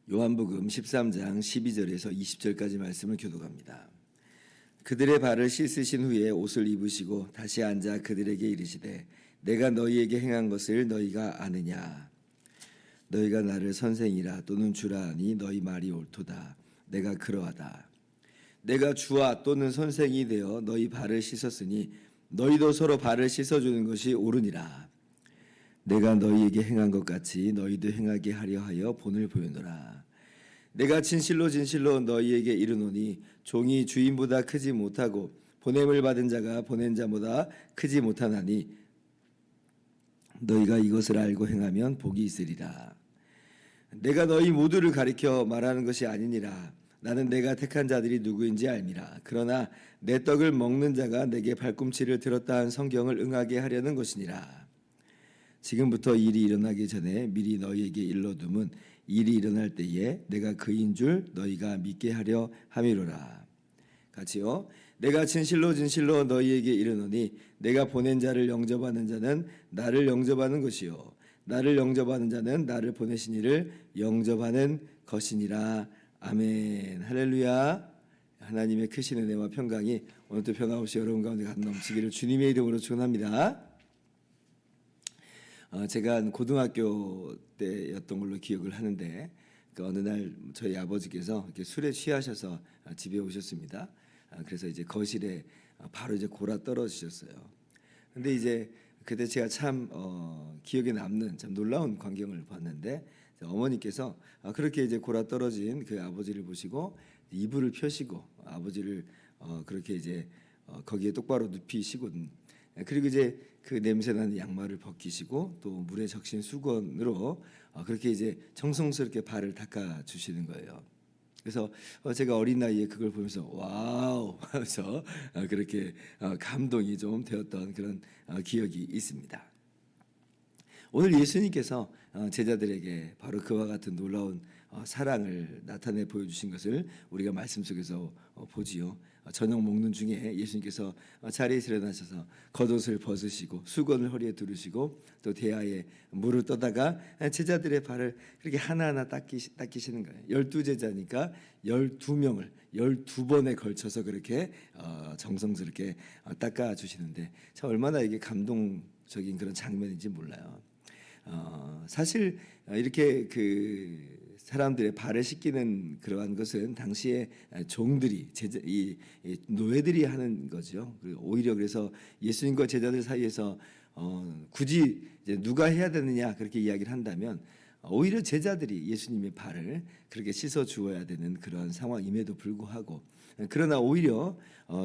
요한복음 13장 12절에서 20절까지 말씀을 교독합니다. 그들의 발을 씻으신 후에 옷을 입으시고 다시 앉아 그들에게 이르시되 내가 너희에게 행한 것을 너희가 아느냐. 너희가 나를 선생이라 또는 주라 하니 너희 말이 옳도다. 내가 그러하다. 내가 주와 또는 선생이 되어 너희 발을 씻었으니 너희도 서로 발을 씻어주는 것이 옳으니라. 내가 너희에게 행한 것 같이 너희도 행하게 하려 하여 본을 보여노라. 내가 진실로 진실로 너희에게 이르노니 종이 주인보다 크지 못하고 보냄을 받은 자가 보낸 자보다 크지 못하나니 너희가 이것을 알고 행하면 복이 있으리라. 내가 너희 모두를 가리켜 말하는 것이 아니니라. 나는 내가 택한 자들이 누구인지 알미라. 그러나 내 떡을 먹는 자가 내게 발꿈치를 들었다 한 성경을 응하게 하려는 것이니라. 지금부터 일이 일어나기 전에 미리 너희에게 일러둠은 일이 일어날 때에 내가 그인 줄 너희가 믿게 하려 함이로라. 같이요. 내가 진실로 진실로 너희에게 이르노니 내가 보낸 자를 영접하는 자는 나를 영접하는 것이요 나를 영접하는 자는 나를 보내신 이를 영접하는 것이니라. 아멘. 할렐루야. 하나님의 크신 은혜와 평강이 오늘도 변함없이 여러분 가운데 넘치기를 주님의 이름으로 축원합니다. 제가 고등학교 때였던 걸로 기억을 하는데 어느 날 저희 아버지께서 이렇게 술에 취하셔서 집에 오셨습니다. 그래서 이제 거실에 바로 이제 골아 떨어지셨어요. 근데 이제 그때 제가 참 기억에 남는 참 놀라운 광경을 봤는데 어머니께서 그렇게 이제 골아 떨어진 그 아버지를 보시고 이불을 펴시고 아버지를 그렇게 이제 거기에 똑바로 눕히시고 그리고 이제 그 냄새나는 양말을 벗기시고 또 물에 적신 수건으로 그렇게 이제 정성스럽게 발을 닦아 주시는 거예요. 그래서 제가 어린 나이에 그걸 보면서 와우 하면서 그렇게 감동이 좀 되었던 그런 기억이 있습니다. 오늘 예수님께서 제자들에게 바로 그와 같은 놀라운 사랑을 나타내 보여주신 것을 우리가 말씀 속에서 보지요. 저녁 먹는 중에 예수님께서 자리에서 일어나셔서 겉옷을 벗으시고 수건을 허리에 두르시고 또 대야에 물을 떠다가 제자들의 발을 그렇게 하나하나 닦이시는 거예요. 12제자니까 12명을 12번에 걸쳐서 그렇게 정성스럽게 닦아주시는데 참 얼마나 이게 감동적인 그런 장면인지 몰라요. 사실 이렇게 그 사람들의 발을 씻기는 그러한 것은 당시에 종들이 이 노예들이 하는 거죠. 오히려 그래서 예수님과 제자들 사이에서 굳이 이제 누가 해야 되느냐 그렇게 이야기를 한다면 오히려 제자들이 예수님의 발을 그렇게 씻어 주어야 되는 그런 상황임에도 불구하고 그러나 오히려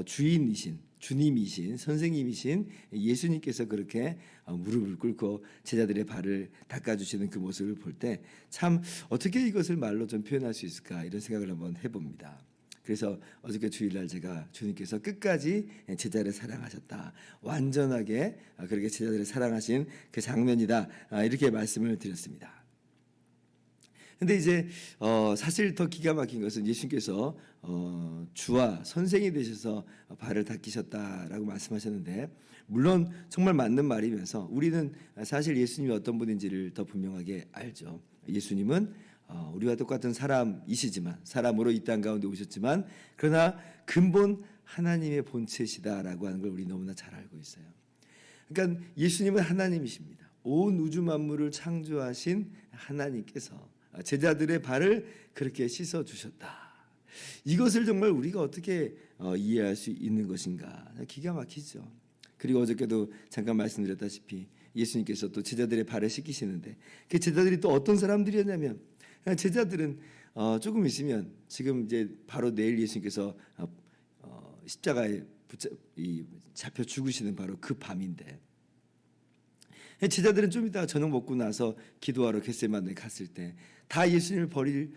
주님이신 선생님이신 예수님께서 그렇게 무릎을 꿇고 제자들의 발을 닦아주시는 그 모습을 볼 때 참 어떻게 이것을 말로 좀 표현할 수 있을까 이런 생각을 한번 해봅니다. 그래서 어저께 주일날 제가 주님께서 끝까지 제자를 사랑하셨다. 완전하게 그렇게 제자들을 사랑하신 그 장면이다. 이렇게 말씀을 드렸습니다. 근데 이제 사실 더 기가 막힌 것은 예수님께서 주와 선생이 되셔서 발을 닦이셨다라고 말씀하셨는데 물론 정말 맞는 말이면서 우리는 사실 예수님이 어떤 분인지를 더 분명하게 알죠. 예수님은 우리와 똑같은 사람이시지만 사람으로 이 땅 가운데 오셨지만 그러나 근본 하나님의 본체시다라고 하는 걸 우리 너무나 잘 알고 있어요. 그러니까 예수님은 하나님이십니다. 온 우주 만물을 창조하신 하나님께서 제자들의 발을 그렇게 씻어 주셨다. 이것을 정말 우리가 어떻게 이해할 수 있는 것인가? 기가 막히죠. 그리고 어저께도 잠깐 말씀드렸다시피 예수님께서 또 제자들의 발을 씻기시는데 그 제자들이 또 어떤 사람들이었냐면 제자들은 조금 있으면 지금 이제 바로 내일 예수님께서 십자가에 잡혀 죽으시는 바로 그 밤인데 제자들은 좀 이따 저녁 먹고 나서 기도하러 겟세마네 갔을 때 다 예수님을 버릴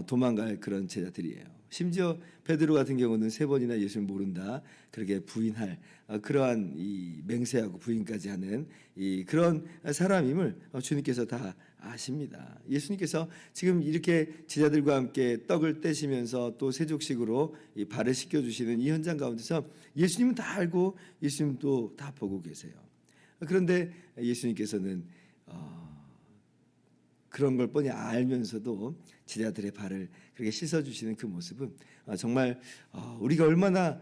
도망갈 그런 제자들이에요. 심지어 베드로 같은 경우는 3번이나 예수를 모른다 그렇게 부인할 그러한 이 맹세하고 부인까지 하는 이 그런 사람임을 주님께서 다 아십니다. 예수님께서 지금 이렇게 제자들과 함께 떡을 떼시면서 또 세족식으로 이 발을 씻겨 주시는 이 현장 가운데서 예수님은 다 알고 예수님도 다 보고 계세요. 그런데 예수님께서는 그런 걸 뻔히 알면서도 제자들의 발을 그렇게 씻어주시는 그 모습은 정말 우리가 얼마나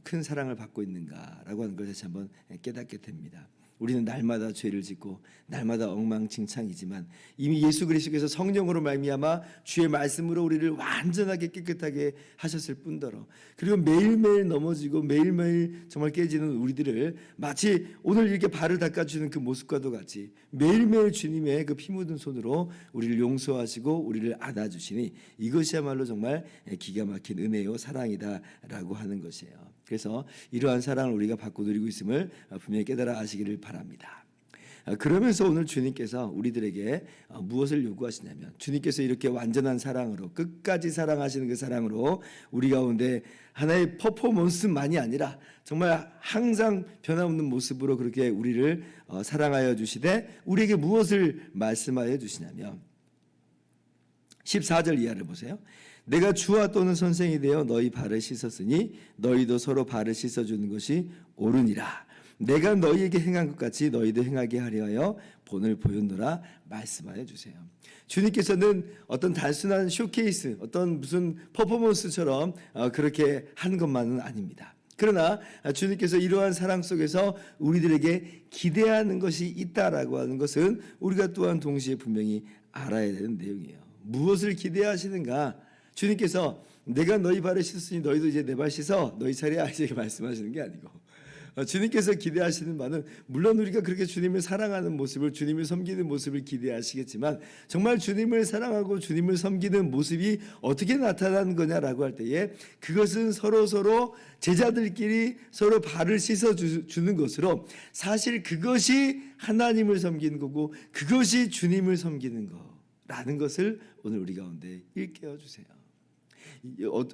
큰 사랑을 받고 있는가라고 하는 걸 다시 한번 깨닫게 됩니다. 우리는 날마다 죄를 짓고 날마다 엉망진창이지만 이미 예수 그리스도께서 성령으로 말미암아 주의 말씀으로 우리를 완전하게 깨끗하게 하셨을 뿐더러 그리고 매일매일 넘어지고 매일매일 정말 깨지는 우리들을 마치 오늘 이렇게 발을 닦아주는 그 모습과도 같이 매일매일 주님의 그 피 묻은 손으로 우리를 용서하시고 우리를 안아주시니 이것이야말로 정말 기가 막힌 은혜요 사랑이다라고 하는 것이에요. 그래서 이러한 사랑을 우리가 받고 누리고 있음을 분명히 깨달아 아시기를 바랍니다. 그러면서 오늘 주님께서 우리들에게 무엇을 요구하시냐면 주님께서 이렇게 완전한 사랑으로 끝까지 사랑하시는 그 사랑으로 우리 가운데 하나의 퍼포먼스만이 아니라 정말 항상 변함없는 모습으로 그렇게 우리를 사랑하여 주시되 우리에게 무엇을 말씀하여 주시냐면 14절 이하를 보세요. 내가 주와 또는 선생이 되어 너희 발을 씻었으니 너희도 서로 발을 씻어주는 것이 옳으니라. 내가 너희에게 행한 것 같이 너희도 행하게 하려 하여 본을 보였노라 말씀하여 주세요. 주님께서는 어떤 단순한 쇼케이스, 어떤 무슨 퍼포먼스처럼 그렇게 한 것만은 아닙니다. 그러나 주님께서 이러한 사랑 속에서 우리들에게 기대하는 것이 있다라고 하는 것은 우리가 또한 동시에 분명히 알아야 되는 내용이에요. 무엇을 기대하시는가? 주님께서 내가 너희 발을 씻었으니 너희도 이제 내 발 씻어 너희 차례야 이렇게 말씀하시는 게 아니고 주님께서 기대하시는 바는 물론 우리가 그렇게 주님을 사랑하는 모습을 주님을 섬기는 모습을 기대하시겠지만 정말 주님을 사랑하고 주님을 섬기는 모습이 어떻게 나타나는 거냐라고 할 때에 그것은 서로 제자들끼리 서로 발을 씻어 주는 것으로 사실 그것이 하나님을 섬기는 거고 그것이 주님을 섬기는 거라는 것을 오늘 우리 가운데 일깨워 주세요.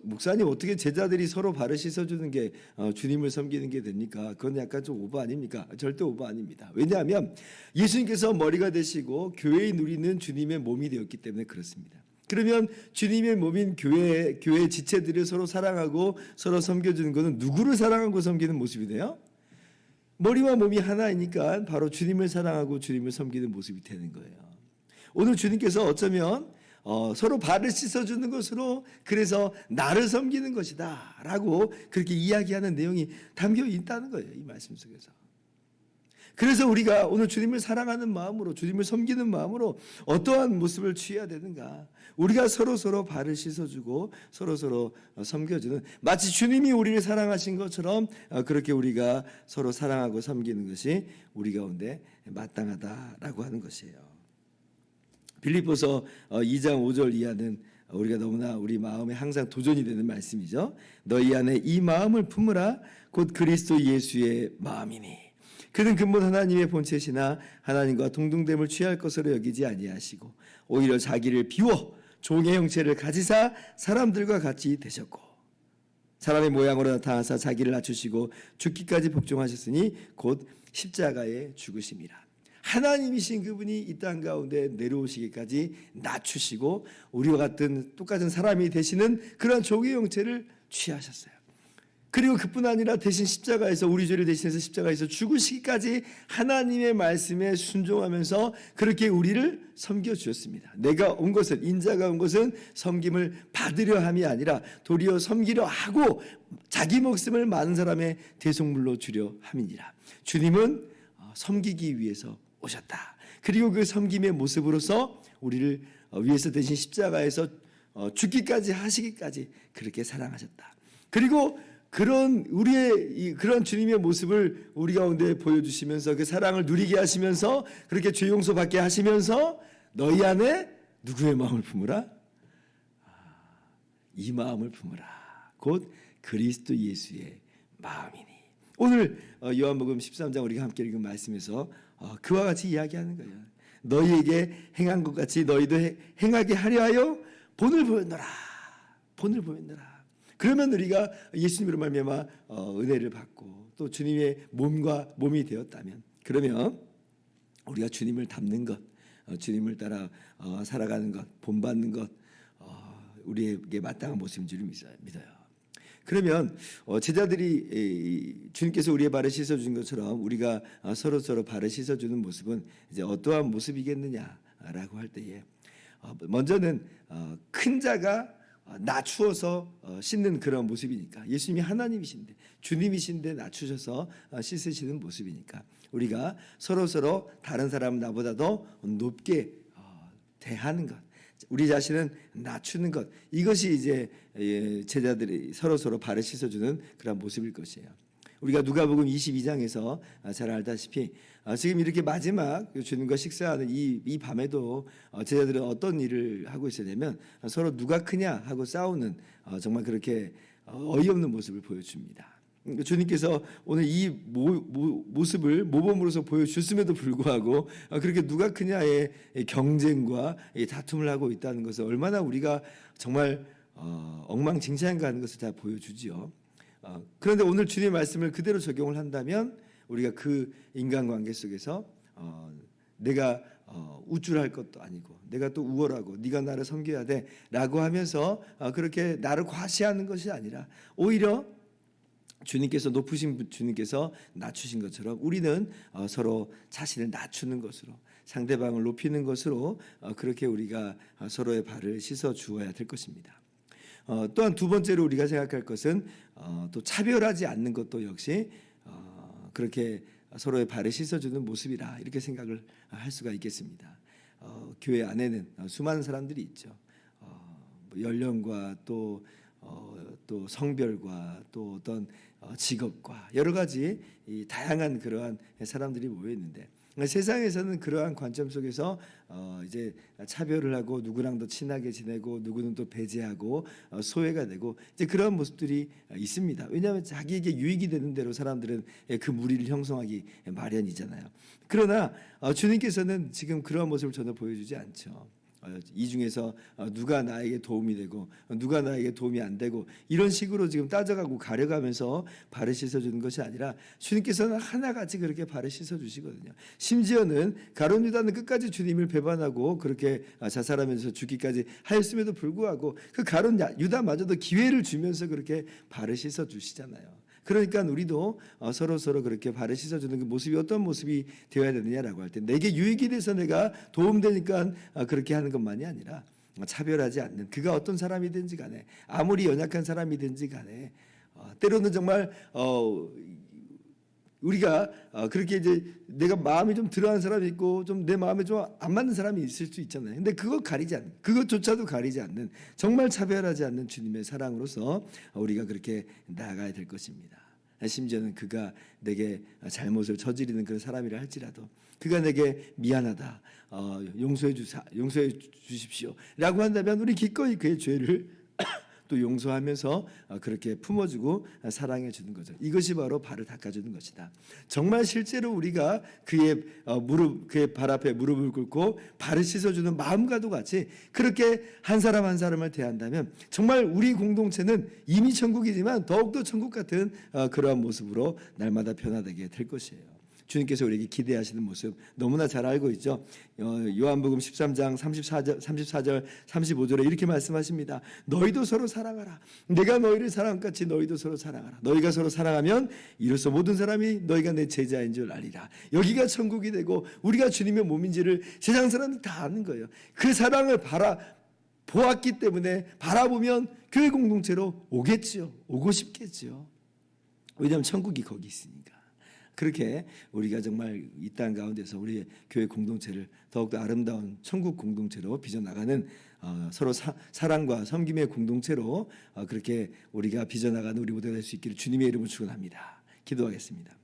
목사님 어떻게 제자들이 서로 발을 씻어주는 게 주님을 섬기는 게 됩니까? 그건 약간 좀 오버 아닙니까? 절대 오버 아닙니다. 왜냐하면 예수님께서 머리가 되시고 교회의 누리는 주님의 몸이 되었기 때문에 그렇습니다. 그러면 주님의 몸인 교회 지체들을 서로 사랑하고 서로 섬겨주는 것은 누구를 사랑하고 섬기는 모습이 돼요? 머리와 몸이 하나이니까 바로 주님을 사랑하고 주님을 섬기는 모습이 되는 거예요. 오늘 주님께서 어쩌면 서로 발을 씻어주는 것으로 그래서 나를 섬기는 것이다 라고 그렇게 이야기하는 내용이 담겨 있다는 거예요. 이 말씀 속에서. 그래서 우리가 오늘 주님을 사랑하는 마음으로 주님을 섬기는 마음으로 어떠한 모습을 취해야 되는가. 우리가 서로 발을 씻어주고 서로 섬겨주는 마치 주님이 우리를 사랑하신 것처럼 그렇게 우리가 서로 사랑하고 섬기는 것이 우리 가운데 마땅하다라고 하는 것이에요. 빌립보서 2장 5절 이하는 우리가 너무나 우리 마음에 항상 도전이 되는 말씀이죠. 너희 안에 이 마음을 품으라 곧 그리스도 예수의 마음이니 그는 근본 하나님의 본체시나 하나님과 동등됨을 취할 것으로 여기지 아니하시고 오히려 자기를 비워 종의 형체를 가지사 사람들과 같이 되셨고 사람의 모양으로 나타나사 자기를 낮추시고 죽기까지 복종하셨으니 곧 십자가에 죽으심이라. 하나님이신 그분이 이 땅 가운데 내려오시기까지 낮추시고 우리와 같은 똑같은 사람이 되시는 그런 종의 형체를 취하셨어요. 그리고 그뿐 아니라 대신 십자가에서 우리 죄를 대신해서 십자가에서 죽으시기까지 하나님의 말씀에 순종하면서 그렇게 우리를 섬겨주셨습니다. 내가 온 것은 인자가 온 것은 섬김을 받으려 함이 아니라 도리어 섬기려 하고 자기 목숨을 많은 사람의 대속물로 주려 함이니라. 주님은 섬기기 위해서 오셨다. 그리고 그 섬김의 모습으로서 우리를 위해서 대신 십자가에서 죽기까지 하시기까지 그렇게 사랑하셨다. 그리고 그런 그런 주님의 모습을 우리 가운데 보여주시면서 그 사랑을 누리게 하시면서 그렇게 죄 용서받게 하시면서 너희 안에 누구의 마음을 품으라? 이 마음을 품으라. 곧 그리스도 예수의 마음이니. 오늘 요한복음 13장 우리가 함께 읽은 말씀에서 그와 같이 이야기하는 거예요. 너희에게 행한 것 같이 너희도 행하게 하려 하여 본을 보였노라. 본을 보였느라. 그러면 우리가 예수님으로 말미암아 은혜를 받고 또 주님의 몸과 몸이 되었다면, 그러면 우리가 주님을 닮는 것, 주님을 따라 살아가는 것, 본받는 것, 우리에게 마땅한 모습인 줄 믿어요. 그러면 제자들이 주님께서 우리의 발을 씻어주신 것처럼 우리가 서로 발을 씻어주는 모습은 이제 어떠한 모습이겠느냐라고 할 때에, 먼저는 큰 자가 낮추어서 씻는 그런 모습이니까, 예수님이 하나님이신데 주님이신데 낮추셔서 씻으시는 모습이니까, 우리가 서로 다른 사람 나보다도 높게 대하는 것, 우리 자신은 낮추는 것, 이것이 이제 제자들이 서로 발을 씻어주는 그런 모습일 것이에요. 우리가 누가복음 22장에서 잘 알다시피 지금 이렇게 마지막 주님과 식사하는 이 밤에도 제자들은 어떤 일을 하고 있었냐면, 서로 누가 크냐 하고 싸우는 정말 그렇게 어이없는 모습을 보여줍니다. 주님께서 오늘 이 모습을 모범으로서 보여줬음에도 불구하고 그렇게 누가 크냐의 경쟁과 다툼을 하고 있다는 것을 얼마나 우리가 정말 엉망진창인가 하는 것을 다 보여주지요. 그런데 오늘 주님의 말씀을 그대로 적용을 한다면, 우리가 그 인간관계 속에서 내가 우쭐할 것도 아니고 내가 또 우월하고 네가 나를 섬겨야 돼라고 하면서 그렇게 나를 과시하는 것이 아니라, 오히려 주님께서 높으신 주님께서 낮추신 것처럼 우리는 서로 자신을 낮추는 것으로, 상대방을 높이는 것으로 그렇게 우리가 서로의 발을 씻어 주어야 될 것입니다. 또한 두 번째로 우리가 생각할 것은 또 차별하지 않는 것도 역시 그렇게 서로의 발을 씻어주는 모습이라, 이렇게 생각을 할 수가 있겠습니다. 교회 안에는 수많은 사람들이 있죠. 연령과 또 성별과 또 어떤 직업과 여러 가지 이 다양한 그러한 사람들이 모여 있는데, 세상에서는 그러한 관점 속에서 이제 차별을 하고 누구랑 더 친하게 지내고 누구는 또 배제하고 소외가 되고 이제 그런 모습들이 있습니다. 왜냐하면 자기에게 유익이 되는 대로 사람들은 그 무리를 형성하기 마련이잖아요. 그러나 주님께서는 지금 그러한 모습을 전혀 보여주지 않죠. 이 중에서 누가 나에게 도움이 되고 누가 나에게 도움이 안 되고 이런 식으로 지금 따져가고 가려가면서 발을 씻어주는 것이 아니라, 주님께서는 하나같이 그렇게 발을 씻어주시거든요. 심지어는 가룟 유다는 끝까지 주님을 배반하고 그렇게 자살하면서 죽기까지 하였음에도 불구하고 그 가룟 유다마저도 기회를 주면서 그렇게 발을 씻어주시잖아요. 그러니까 우리도 서로 그렇게 발을 씻어주는 그 모습이 어떤 모습이 되어야 되느냐라고 할 때, 내게 유익이 돼서 내가 도움되니까 그렇게 하는 것만이 아니라, 차별하지 않는, 그가 어떤 사람이든지 간에 아무리 연약한 사람이든지 간에 때로는 정말 우리가 그렇게 이제 내가 마음이 좀 들어하는 사람이 있고 좀 내 마음에 좀 안 맞는 사람이 있을 수 있잖아요. 근데 그것조차도 가리지 않는, 정말 차별하지 않는 주님의 사랑으로서 우리가 그렇게 나아가야 될 것입니다. 심지어는 그가 내게 잘못을 저지르는 그런 사람이라 할지라도, 그가 내게 미안하다, 용서해 주십시오라고 한다면 우리 기꺼이 그의 죄를 또 용서하면서 그렇게 품어주고 사랑해 주는 거죠. 이것이 바로 발을 닦아주는 것이다. 정말 실제로 우리가 그의 발 앞에 무릎을 꿇고 발을 씻어주는 마음과도 같이 그렇게 한 사람 한 사람을 대한다면, 정말 우리 공동체는 이미 천국이지만 더욱더 천국 같은 그러한 모습으로 날마다 변화되게 될 것이에요. 주님께서 우리에게 기대하시는 모습 너무나 잘 알고 있죠. 요한복음 13장 34절 35절에 이렇게 말씀하십니다. 너희도 서로 사랑하라. 내가 너희를 사랑한 것 같이 너희도 서로 사랑하라. 너희가 서로 사랑하면 이로써 모든 사람이 너희가 내 제자인 줄 알리라. 여기가 천국이 되고 우리가 주님의 몸인지를 세상 사람들이 다 아는 거예요. 그 사랑을 보았기 때문에 바라보면 교회 공동체로 오고 싶겠죠. 왜냐하면 천국이 거기 있으니까. 그렇게 우리가 정말 이 땅 가운데서 우리의 교회 공동체를 더욱더 아름다운 천국 공동체로 빚어나가는 서로 사랑과 섬김의 공동체로 그렇게 우리가 빚어나가는 우리 모두가 될 수 있기를 주님의 이름으로 축원합니다. 기도하겠습니다.